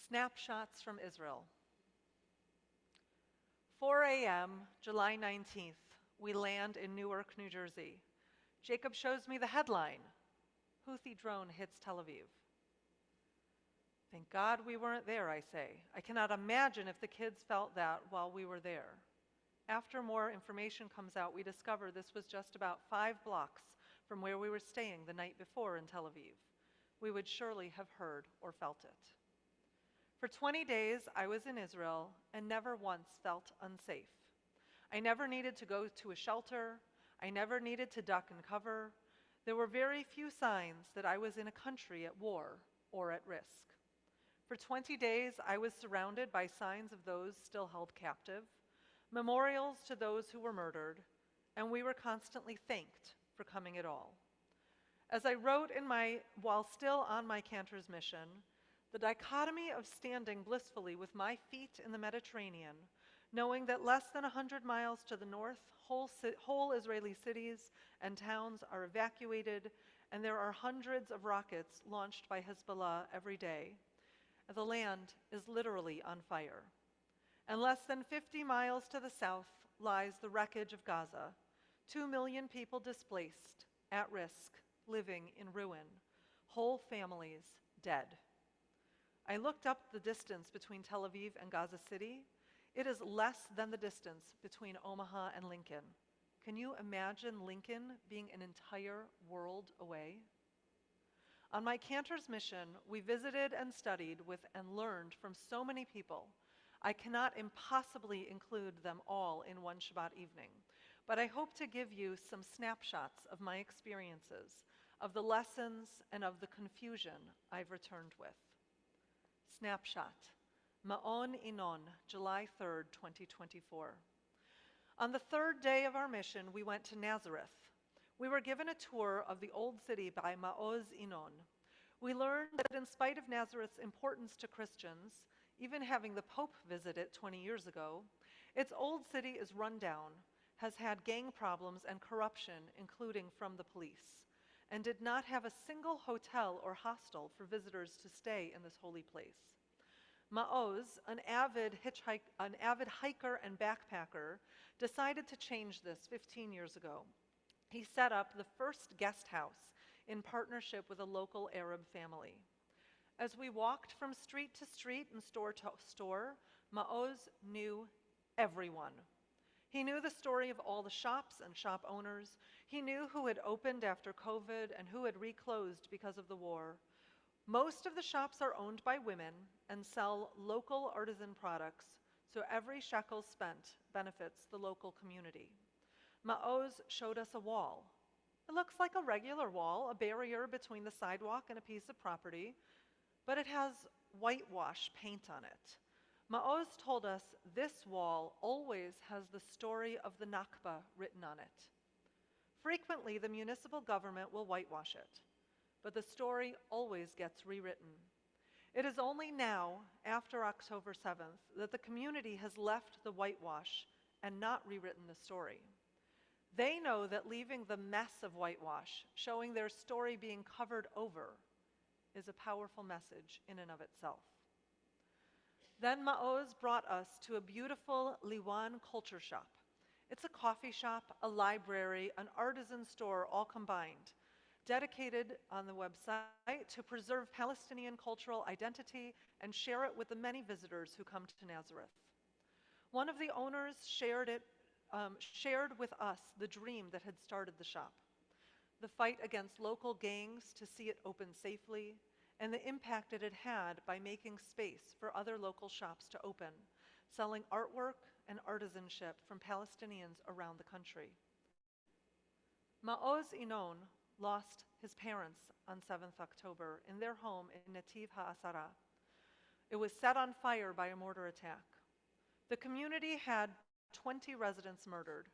Snapshots from Israel. 4 a.m., July 19th, we land in Newark, New Jersey. Jacob shows me the headline, Houthi drone hits Tel Aviv. Thank God we weren't there, I say. I cannot imagine if the kids felt that while we were there. After more information comes out, we discover this was just about 5 blocks from where we were staying the night before in Tel Aviv. We would surely have heard or felt it. For 20 days, I was in Israel and never once felt unsafe. I never needed to go to a shelter. I never needed to duck and cover. There were very few signs that I was in a country at war or at risk. For 20 days, I was surrounded by signs of those still held captive, memorials to those who were murdered, and we were constantly thanked for coming at all. As I wrote while still on my Cantor's mission, the dichotomy of standing blissfully with my feet in the Mediterranean, knowing that less than 100 miles to the north, whole Israeli cities and towns are evacuated, and there are hundreds of rockets launched by Hezbollah every day. The land is literally on fire. And less than 50 miles to the south lies the wreckage of Gaza, 2 million people displaced, at risk, living in ruin, whole families dead. I looked up the distance between Tel Aviv and Gaza City. It is less than the distance between Omaha and Lincoln. Can you imagine Lincoln being an entire world away? On my Cantor's mission, we visited and studied with and learned from so many people. I cannot impossibly include them all in one Shabbat evening, but I hope to give you some snapshots of my experiences, of the lessons, and of the confusion I've returned with. Snapshot. Ma'on Inon, July 3rd, 2024. On the third day of our mission, we went to Nazareth. We were given a tour of the old city by Ma'oz Inon. We learned that in spite of Nazareth's importance to Christians, even having the Pope visit it 20 years ago, its old city is run down, has had gang problems and corruption, including from the police, and did not have a single hotel or hostel for visitors to stay in this holy place. Ma'oz, an avid hiker and backpacker, decided to change this 15 years ago. He set up the first guest house in partnership with a local Arab family. As we walked from street to street and store to store, Ma'oz knew everyone. He knew the story of all the shops and shop owners. He knew who had opened after COVID and who had reclosed because of the war. Most of the shops are owned by women and sell local artisan products, so every shekel spent benefits the local community. Ma'oz showed us a wall. It looks like a regular wall, a barrier between the sidewalk and a piece of property, but it has whitewash paint on it. Ma'oz told us this wall always has the story of the Nakba written on it. Frequently, the municipal government will whitewash it, but the story always gets rewritten. It is only now, after October 7th, that the community has left the whitewash and not rewritten the story. They know that leaving the mess of whitewash, showing their story being covered over, is a powerful message in and of itself. Then Ma'oz brought us to a beautiful Liwan culture shop. It's a coffee shop, a library, an artisan store, all combined, dedicated on the website to preserve Palestinian cultural identity and share it with the many visitors who come to Nazareth. One of the owners shared with us the dream that had started the shop, the fight against local gangs to see it open safely, and the impact it had had by making space for other local shops to open, selling artwork and artisanship from Palestinians around the country. Ma'oz Inon lost his parents on 7th October in their home in Netiv HaAsara. It was set on fire by a mortar attack. The community had 20 residents murdered,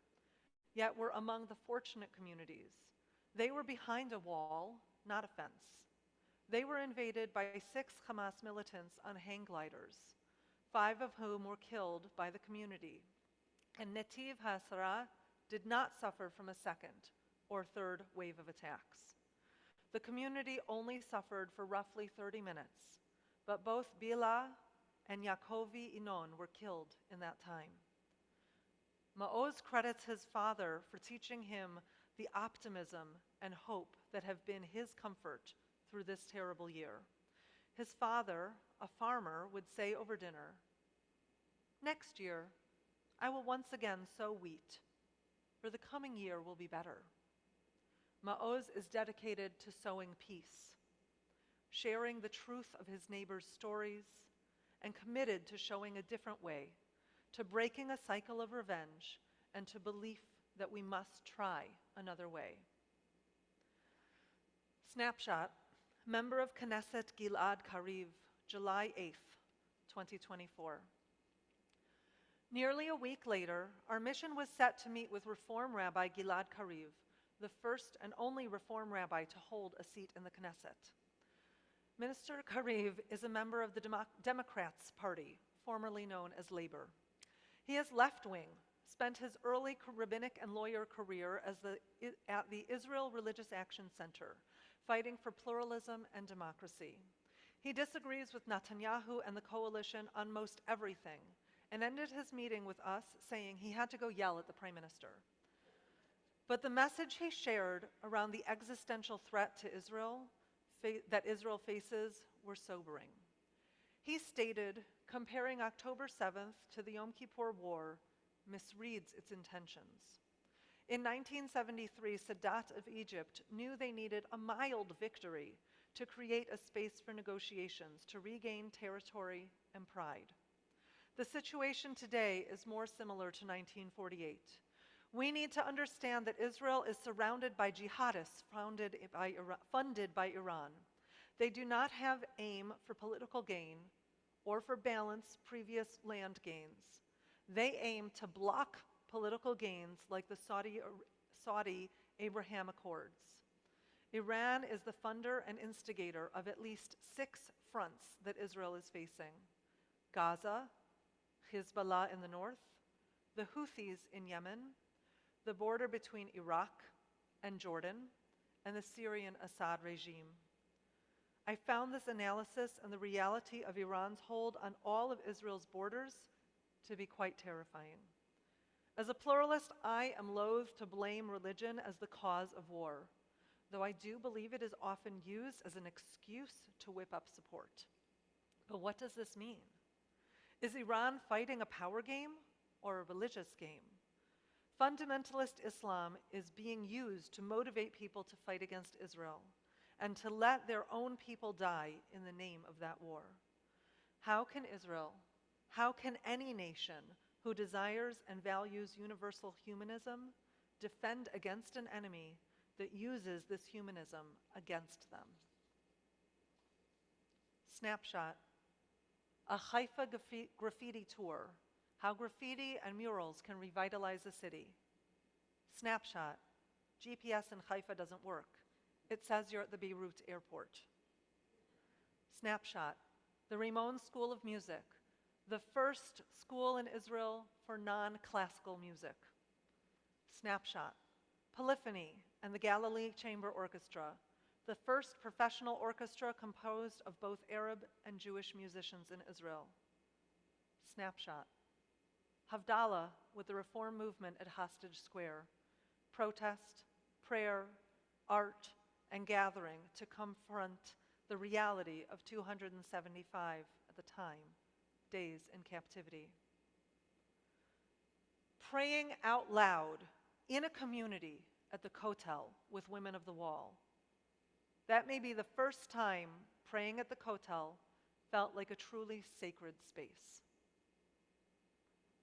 yet were among the fortunate communities. They were behind a wall, not a fence. They were invaded by 6 Hamas militants on hang gliders, 5 of whom were killed by the community. And Netiv HaAsara did not suffer from a second or third wave of attacks. The community only suffered for roughly 30 minutes, but both Bila and Yaakovi Inon were killed in that time. Maoz credits his father for teaching him the optimism and hope that have been his comfort through this terrible year. His father, a farmer, would say over dinner, "Next year, I will once again sow wheat, for the coming year will be better." Maoz is dedicated to sowing peace, sharing the truth of his neighbors' stories, and committed to showing a different way, to breaking a cycle of revenge, and to belief that we must try another way. Snapshot, member of Knesset Gilad Kariv, July 8th, 2024. Nearly a week later, our mission was set to meet with Reform Rabbi Gilad Kariv, the first and only Reform Rabbi to hold a seat in the Knesset. Minister Kariv is a member of the Democrats Party, formerly known as Labor. He is left-wing, spent his early rabbinic and lawyer career at the Israel Religious Action Center, fighting for pluralism and democracy. He disagrees with Netanyahu and the coalition on most everything, and ended his meeting with us saying he had to go yell at the Prime Minister. But the message he shared around the existential threat to Israel that Israel faces were sobering. He stated, comparing October 7th to the Yom Kippur War misreads its intentions. In 1973, Sadat of Egypt knew they needed a mild victory to create a space for negotiations to regain territory and pride. The situation today is more similar to 1948. We need to understand that Israel is surrounded by jihadists funded by Iran. They do not have aim for political gain or for balance previous land gains. They aim to block political gains like the Saudi Abraham Accords. Iran is the funder and instigator of at least 6 fronts that Israel is facing: Gaza, Hezbollah in the north, the Houthis in Yemen, the border between Iraq and Jordan, and the Syrian Assad regime. I found this analysis and the reality of Iran's hold on all of Israel's borders to be quite terrifying. As a pluralist, I am loath to blame religion as the cause of war, though I do believe it is often used as an excuse to whip up support. But what does this mean? Is Iran fighting a power game or a religious game? Fundamentalist Islam is being used to motivate people to fight against Israel and to let their own people die in the name of that war. How can Israel, how can any nation who desires and values universal humanism defend against an enemy that uses this humanism against them? Snapshot, a Haifa graffiti tour, how graffiti and murals can revitalize a city. Snapshot, GPS in Haifa doesn't work. It says you're at the Beirut airport. Snapshot, the Rimon School of Music, the first school in Israel for non-classical music. Snapshot, Polyphony and the Galilee Chamber Orchestra, the first professional orchestra composed of both Arab and Jewish musicians in Israel. Snapshot, Havdalah with the Reform movement at Hostage Square, protest, prayer, art, and gathering to confront the reality of 275 at the time, days in captivity. Praying out loud in a community at the Kotel with Women of the Wall. That may be the first time praying at the Kotel felt like a truly sacred space.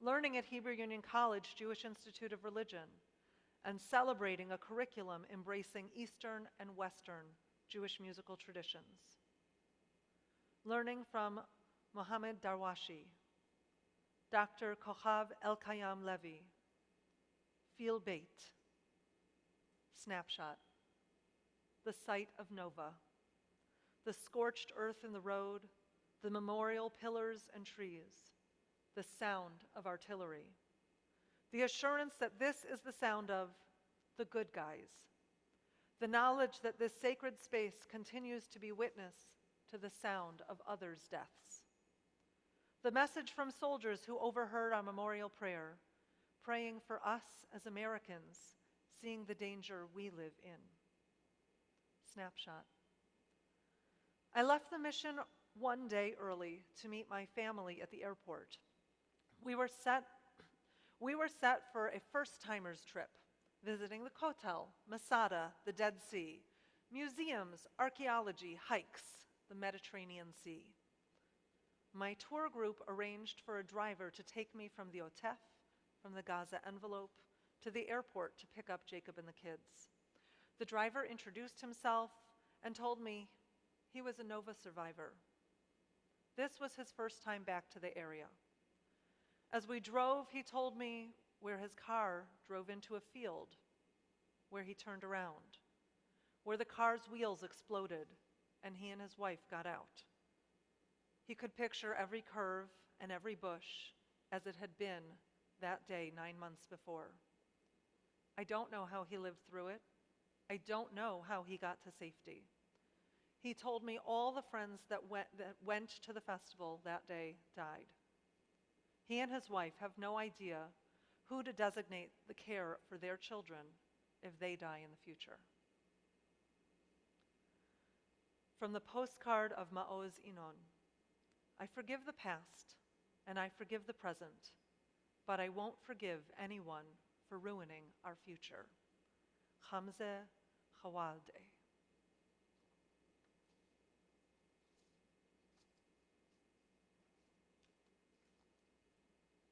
Learning at Hebrew Union College Jewish Institute of Religion and celebrating a curriculum embracing Eastern and Western Jewish musical traditions. Learning from Mohammed Darwashi, Dr. Kochav El-Kayam Levi, Feel Bait, Snapshot, the site of Nova, the scorched earth in the road, the memorial pillars and trees, the sound of artillery, the assurance that this is the sound of the good guys, the knowledge that this sacred space continues to be witness to the sound of others' deaths. The message from soldiers who overheard our memorial prayer, praying for us as Americans, seeing the danger we live in. Snapshot. I left the mission one day early to meet my family at the airport. We were set for a first-timers trip, visiting the Kotel, Masada, the Dead Sea, museums, archaeology, hikes, the Mediterranean Sea. My tour group arranged for a driver to take me from the Otef, from the Gaza envelope, to the airport to pick up Jacob and the kids. The driver introduced himself and told me he was a Nova survivor. This was his first time back to the area. As we drove, he told me where his car drove into a field, where he turned around, where the car's wheels exploded and he and his wife got out. He could picture every curve and every bush as it had been that day 9 months before. I don't know how he lived through it. I don't know how he got to safety. He told me all the friends that went to the festival that day died. He and his wife have no idea who to designate the care for their children if they die in the future. From the postcard of Maoz Inon, I forgive the past and I forgive the present, but I won't forgive anyone for ruining our future. Hamze Khawalde.